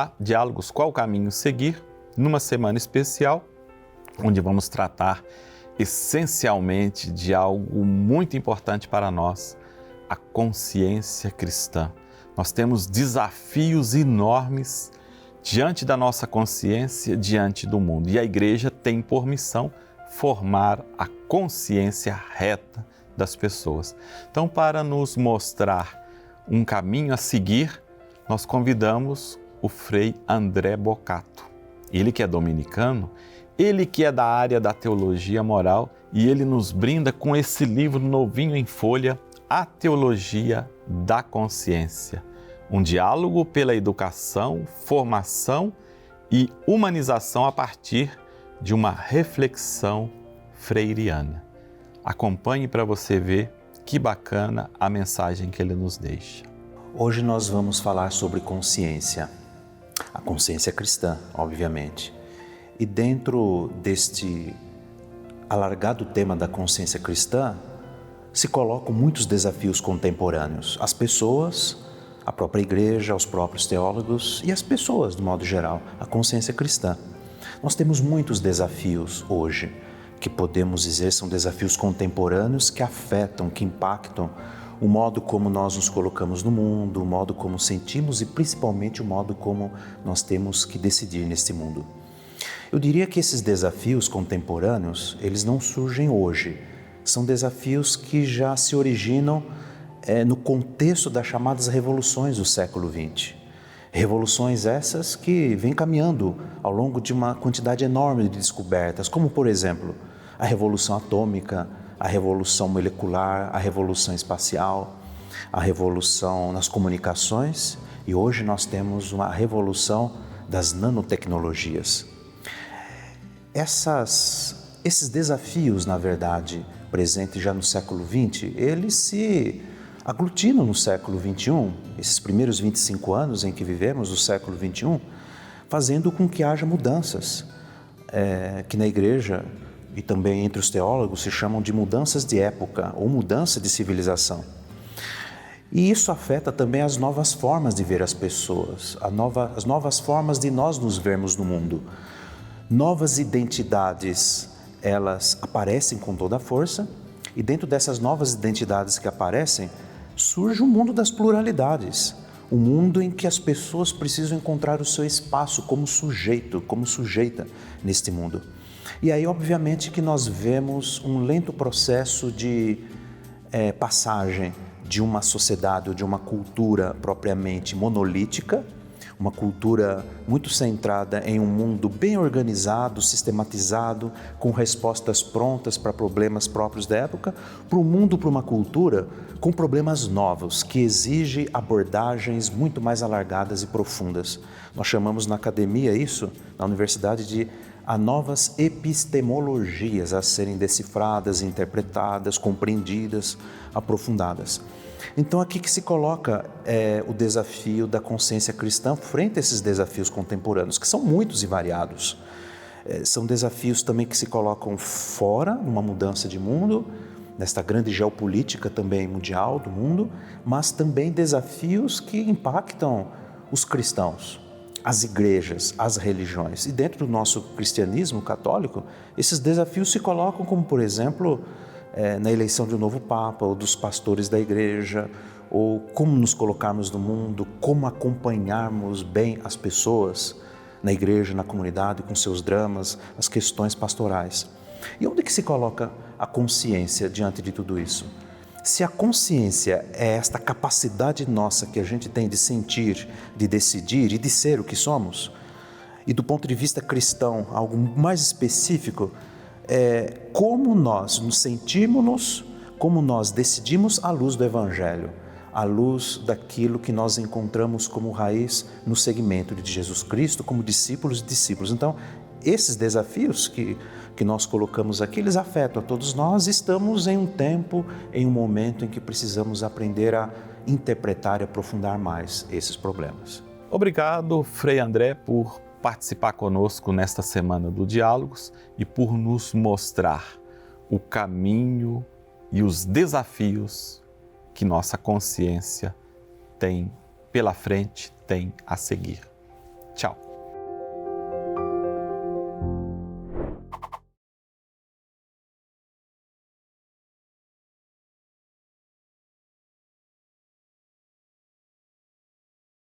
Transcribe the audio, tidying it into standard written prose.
Olá, Diálogos, qual caminho seguir? Numa semana especial, onde vamos tratar essencialmente de algo muito importante para nós, a consciência cristã. Nós temos desafios enormes diante da nossa consciência, diante do mundo. E a Igreja tem por missão formar a consciência reta das pessoas. Então, para nos mostrar um caminho a seguir, nós convidamos o Frei André Bocato. Ele que é dominicano, ele que é da área da teologia moral, e ele nos brinda com esse livro novinho em folha, A Teologia da Consciência. Um diálogo pela educação, formação e humanização a partir de uma reflexão freiriana. Acompanhe para você ver que bacana a mensagem que ele nos deixa. Hoje nós vamos falar sobre consciência, a consciência cristã, obviamente. E dentro deste alargado tema da consciência cristã, se colocam muitos desafios contemporâneos. As pessoas, a própria igreja, os próprios teólogos e as pessoas, de modo geral, a consciência cristã. Nós temos muitos desafios hoje, que podemos dizer são desafios contemporâneos que afetam, que impactam o modo como nós nos colocamos no mundo, o modo como sentimos e principalmente o modo como nós temos que decidir neste mundo. Eu diria que esses desafios contemporâneos, eles não surgem hoje. São desafios que já se originam no contexto das chamadas revoluções do século XX. Revoluções essas que vêm caminhando ao longo de uma quantidade enorme de descobertas, como, por exemplo, a revolução atômica, a revolução molecular, a revolução espacial, a revolução nas comunicações, e hoje nós temos uma revolução das nanotecnologias. Esses desafios, na verdade, presentes já no século XX, eles se aglutinam no século XXI, esses primeiros 25 anos em que vivemos do século XXI, fazendo com que haja mudanças, que na igreja e também entre os teólogos se chamam de mudanças de época ou mudança de civilização. E isso afeta também as novas formas de ver as pessoas, as novas formas de nós nos vermos no mundo. Novas identidades, elas aparecem com toda a força, e dentro dessas novas identidades que aparecem, surge um mundo das pluralidades, um mundo em que as pessoas precisam encontrar o seu espaço como sujeito, como sujeita neste mundo. E aí, obviamente, que nós vemos um lento processo de passagem de uma sociedade ou de uma cultura propriamente monolítica, uma cultura muito centrada em um mundo bem organizado, sistematizado, com respostas prontas para problemas próprios da época, para um mundo, para uma cultura com problemas novos, que exige abordagens muito mais alargadas e profundas. Nós chamamos na academia isso, na universidade, de há novas epistemologias a serem decifradas, interpretadas, compreendidas, aprofundadas. Então aqui que se coloca o desafio da consciência cristã frente a esses desafios contemporâneos, que são muitos e variados. São desafios também que se colocam fora, numa mudança de mundo, nesta grande geopolítica também mundial do mundo, mas também desafios que impactam os cristãos, as igrejas, as religiões. E dentro do nosso cristianismo católico, esses desafios se colocam como, por exemplo, na eleição de um novo Papa, ou dos pastores da igreja, ou como nos colocarmos no mundo, como acompanharmos bem as pessoas na igreja, na comunidade, com seus dramas, as questões pastorais. E onde que se coloca a consciência diante de tudo isso? Se a consciência é esta capacidade nossa que a gente tem de sentir, de decidir e de ser o que somos, e do ponto de vista cristão, algo mais específico, como nós nos sentimos, como nós decidimos à luz do Evangelho, à luz daquilo que nós encontramos como raiz no segmento de Jesus Cristo, como discípulos e discípulos. Então, esses desafios que nós colocamos aqui, eles afetam a todos nós. Estamos em um tempo, em um momento em que precisamos aprender a interpretar e aprofundar mais esses problemas. Obrigado, Frei André, por participar conosco nesta semana do Diálogos e por nos mostrar o caminho e os desafios que nossa consciência tem pela frente, tem a seguir. Tchau.